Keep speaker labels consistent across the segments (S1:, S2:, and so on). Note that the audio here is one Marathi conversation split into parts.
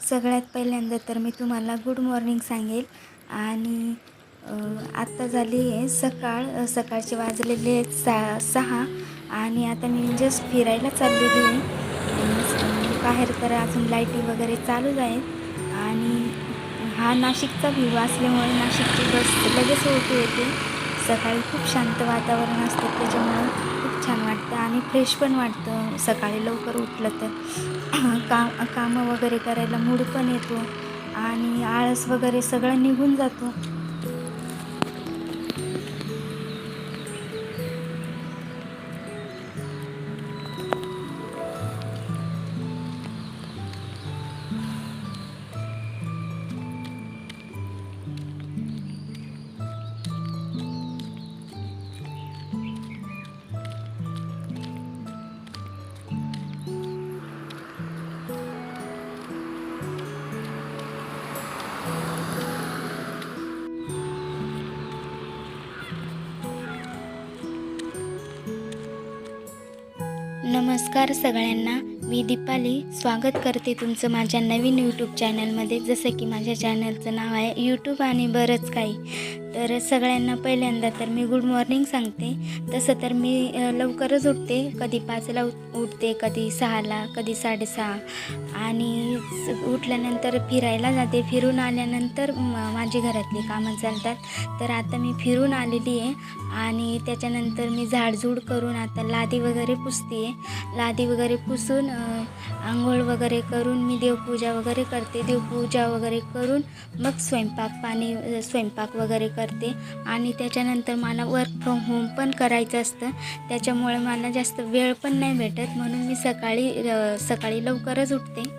S1: सगळ्यात पहिल्यांदा तर मी तुम्हाला गुड मॉर्निंग सांगेल आणि आत्ता झाली आहे सकाळचे वाजलेले आहेत 6 आणि आता मी जस्ट फिरायला चाललेली आहे. बाहेर तर अजून लाईटी वगैरे चालूच आहेत आणि हा नाशिकचा व्ह्यू असल्यामुळे नाशिकची बस लगेच ओळखू येते. सकाळी खूप शांत वातावरण असतं त्याच्यामुळं खूप छान वाटतं आणि फ्रेश पण वाटतं सकाळी लवकर उठलं तर. कामं वगैरे करायला मूड पण येतो आणि आळस वगैरे सगळं निघून जातो. नमस्कार सगळ्यांना, मी दीपाली स्वागत करते तुमचं माझ्या नवीन यूट्यूब चॅनलमध्ये. जसं की माझ्या चॅनलचं नाव आहे यूट्यूब आणि बरंच काही. तर सगळ्यांना पहिल्यांदा तर मी गुड मॉर्निंग सांगते. तसं तर मी लवकरच उठते, कधी 5ला उठते, कधी 6ला, कधी 6:30 आणि उठल्यानंतर फिरायला जाते. फिरून आल्यानंतर माझी घरातली कामं चालतात. तर आता मी फिरून आलेली आहे आणि त्याच्यानंतर मी झाडझूड करून आता लादी वगैरे पुसते आहे. लादी वगैरे पुसून आंघोळ वगैरे करून मी देवपूजा वगैरे करते. देवपूजा वगैरे करून मग स्वयंपाक वगैरे करते आणि त्याच्यानंतर मला वर्क फ्रॉम होम पण करायचं असतं. त्याच्यामुळे मला जास्त वेळ पण नाही भेटत, म्हणून मी सकाळी लवकरच उठते.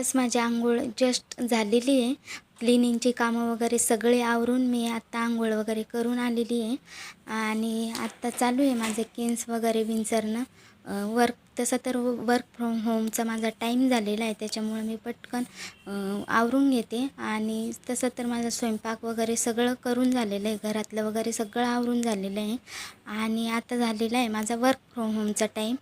S1: आत्ताच माझी अंघोळ जस्ट झालेली आहे. क्लिनिंगची कामं वगैरे सगळे आवरून मी आत्ता अंघोळ वगैरे करून आलेली आहे. आणि आत्ता चालू आहे माझं केस वगैरे विंचरणं. वर्क तसं तर वर्क फ्रॉम होमचा माझा टाईम झालेला आहे, त्याच्यामुळे मी पटकन आवरून घेते. आणि तसं तर माझा स्वयंपाक वगैरे सगळं करून झालेलं आहे, घरातलं वगैरे सगळं आवरून झालेलं आहे. आणि आता झालेला आहे माझा वर्क फ्रॉम होमचा टाईम.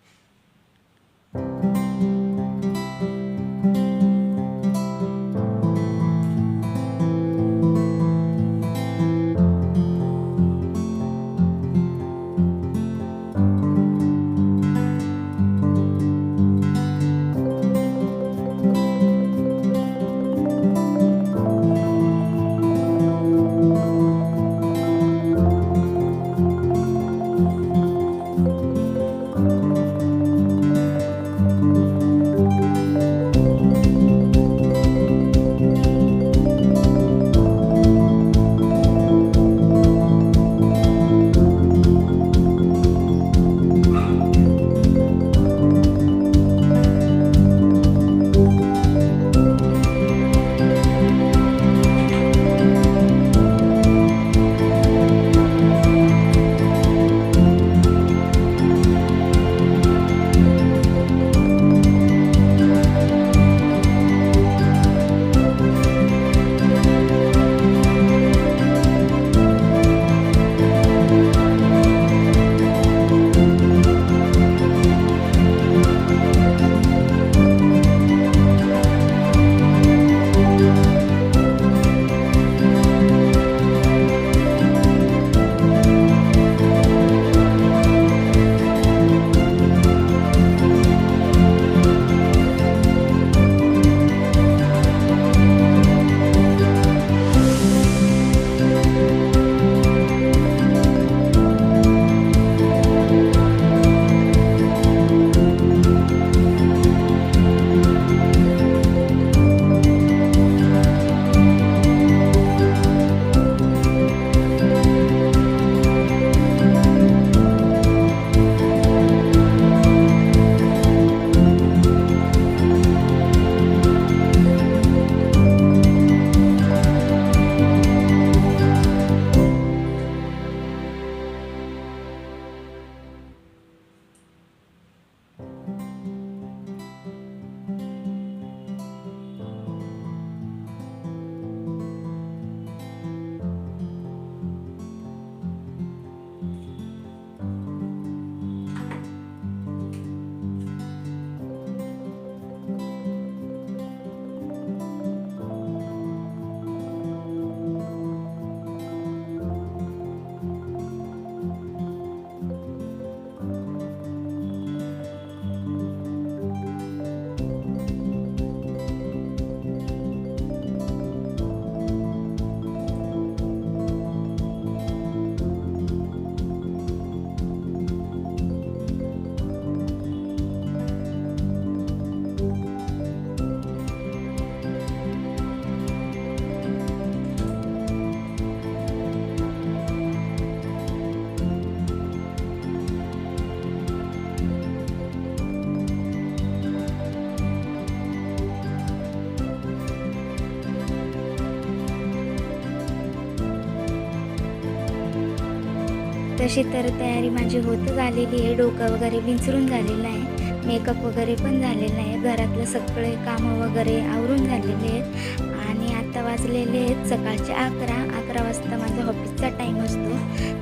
S1: तशी तर तयारी माझी होतच आलेली आहे. डोकं वगैरे विंचरून झालेलं आहे, मेकअप वगैरे पण झालेला आहे, घरातलं सगळे कामं वगैरे आवरून झालेले आहेत. आणि आता वाजलेले आहेत सकाळचे 11 वाजता माझा ऑफिसचा टाईम असतो.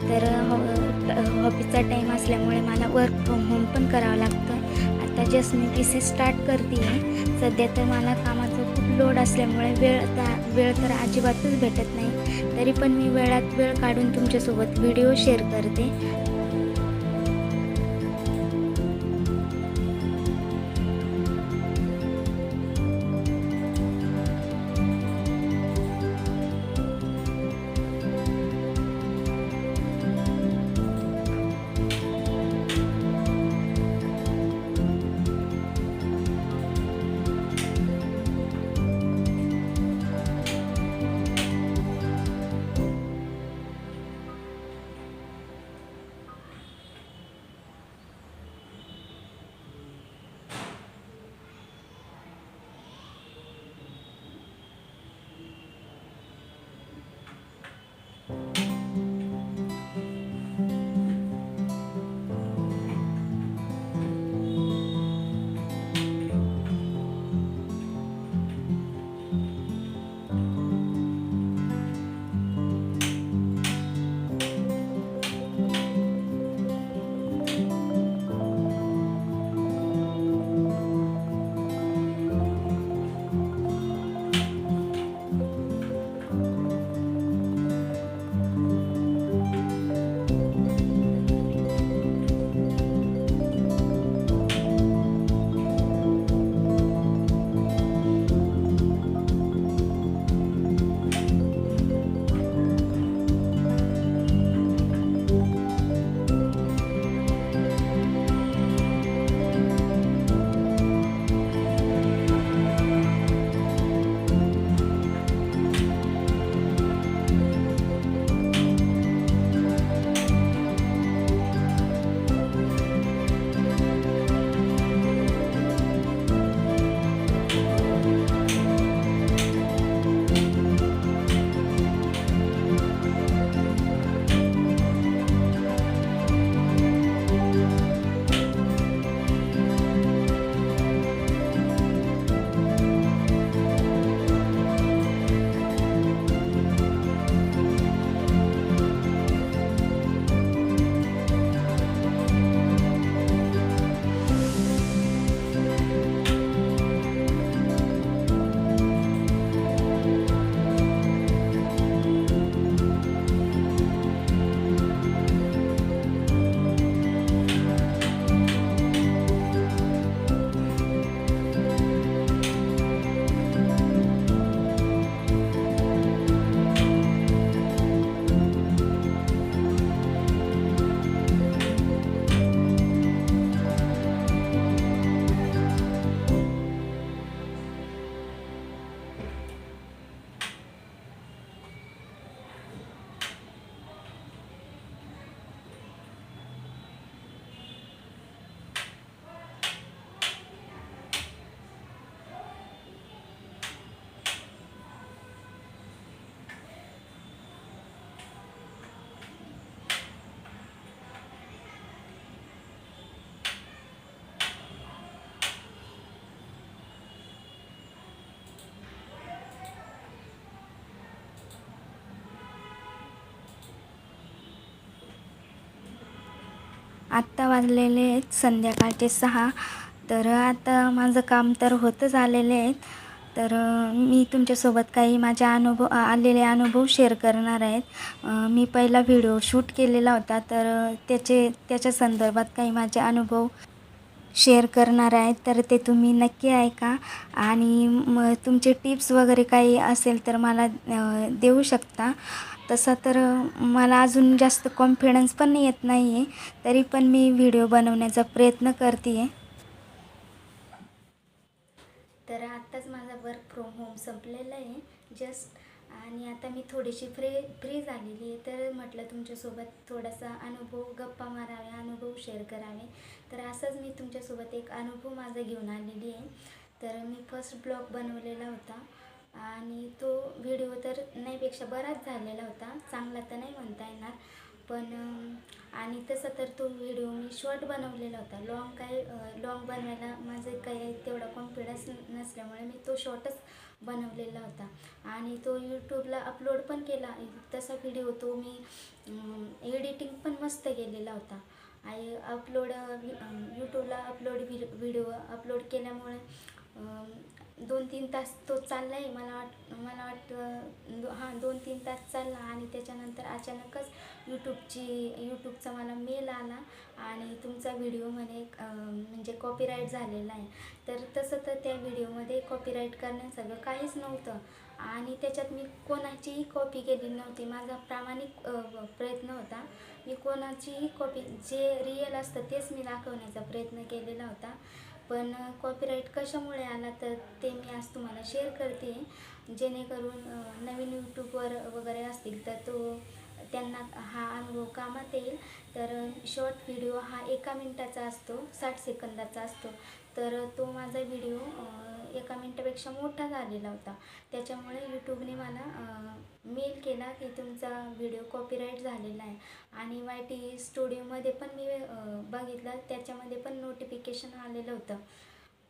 S1: तर ऑफिसचा टाईम असल्यामुळे मला वर्क फ्रॉम होम पण करावं लागतं. आता जस्ट मी PC स्टार्ट करते आहे. सध्या तर मला कामाचं खूप लोड असल्यामुळे वेळ तर अजिबातच भेटत नाही. तरी पण मी वेळात वेळ काढून तुमच्यासोबत व्हिडिओ शेअर करते. आत्ता वाजलेले आहेत संध्याकाळचे 6. तर आता माझं काम तर होतच आलेले आहेत. तर मी तुमच्यासोबत काही माझ्या आलेले अनुभव शेअर करणार आहेत. मी पहिला व्हिडिओ शूट केलेला होता, तर त्याच्या संदर्भात काही माझे अनुभव शेअर करणार आहेत. तर ते तुम्ही नक्की ऐका आणि तुमचे टिप्स वगैरे काही असेल तर मला देऊ शकता. तसा तर मला अजून जास्त कॉन्फिडन्स पण येत नाही आहे, तरी पण मी व्हिडिओ बनवण्याचा प्रयत्न करते आहे. तर आत्ताच माझा वर्क फ्रॉम होम संपलेला आहे जस्ट, आणि आता मी थोडीशी फ्री झालेली आहे. तर म्हटलं तुमच्यासोबत थोडासा अनुभव गप्पा मारावे, अनुभव शेअर करावे. तर असंच मी तुमच्यासोबत एक अनुभव माझा घेऊन आलेली आहे. तर मी फर्स्ट ब्लॉग बनवलेला होता आणि तो व्हिडिओ तर नाहीपेक्षा बराच झालेला होता, चांगला तर नाही म्हणता येणार पण. आणि तसं तर तो व्हिडिओ मी शॉर्ट बनवलेला होता. लॉंग बनवायला माझं काही तेवढा कॉन्फिडन्स नसल्यामुळे मी तो शॉर्टच बनवलेला होता आणि तो यूट्यूबला अपलोड पण केला. तसा व्हिडिओ तो मी एडिटिंग पण मस्त केलेला होता. यूट्यूबला व्हिडिओ अपलोड केल्यामुळे 2-3 तास तो चालला आहे. मला वाटतं 2-3 तास चालला आणि त्याच्यानंतर अचानकच यूट्यूबचा मला मेल आला आणि तुमचा व्हिडिओ म्हणजे कॉपीराईट झालेला आहे. तर तसं तर त्या व्हिडिओमध्ये कॉपीराईट करण्यासारखं काहीच नव्हतं आणि त्याच्यात मी कोणाचीही कॉपी केली नव्हती. माझा प्रामाणिक प्रयत्न होता. मी कोणाचीही कॉपी, जे रिअल असतं तेच मी दाखवण्याचा प्रयत्न केलेला होता. पण कॉपीराईट कशामुळे आला तर ते मी आज तुम्हाला शेअर करते, जेणेकरून नवीन यूट्यूबर वगैरे असतील तर त्यांना हा अनुभव कामात येईल. तर शॉर्ट व्हिडिओ हा 1 मिनिटाचा असतो, 60 सेकंदाचा असतो. तर तो माझा व्हिडिओ 1 मिनिटापेक्षा मोठा झालेला होता. त्याच्यामुळे यूट्यूबने मला मेल केला की तुमचा व्हिडिओ कॉपीराईट झालेला आहे. आणि YT स्टुडिओमध्ये पण मी बघितलं, त्याच्यामध्ये पण नोटिफिकेशन आलेलं होतं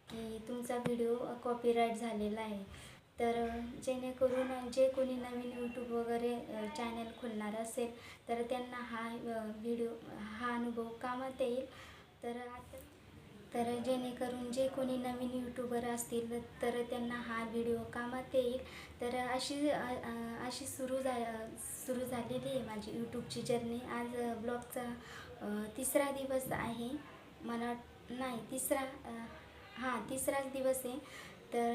S1: की तुमचा व्हिडिओ कॉपीराईट झालेला आहे. तर जेणेकरून जे कोणी नवीन यूट्यूब वगैरे चॅनल खोलणार असेल तर त्यांना हा अनुभव कामात येईल. तर जेणेकरून जे कोणी नवीन यूट्यूबर असतील तर त्यांना हा व्हिडिओ कामात येईल. तर अशी सुरू झालेली आहे माझी यूट्यूबची जर्नी. आज ब्लॉगचा 3रा दिवस आहे. मला नाही तिसराच दिवस आहे. तर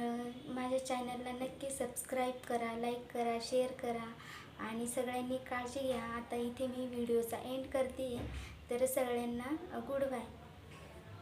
S1: माझ्या चॅनलला नक्की सबस्क्राईब करा, लाईक करा, शेअर करा आणि सगळ्यांनी काळजी घ्या. आता इथे मी व्हिडिओचा एंड करते. तर सगळ्यांना गुड बाय.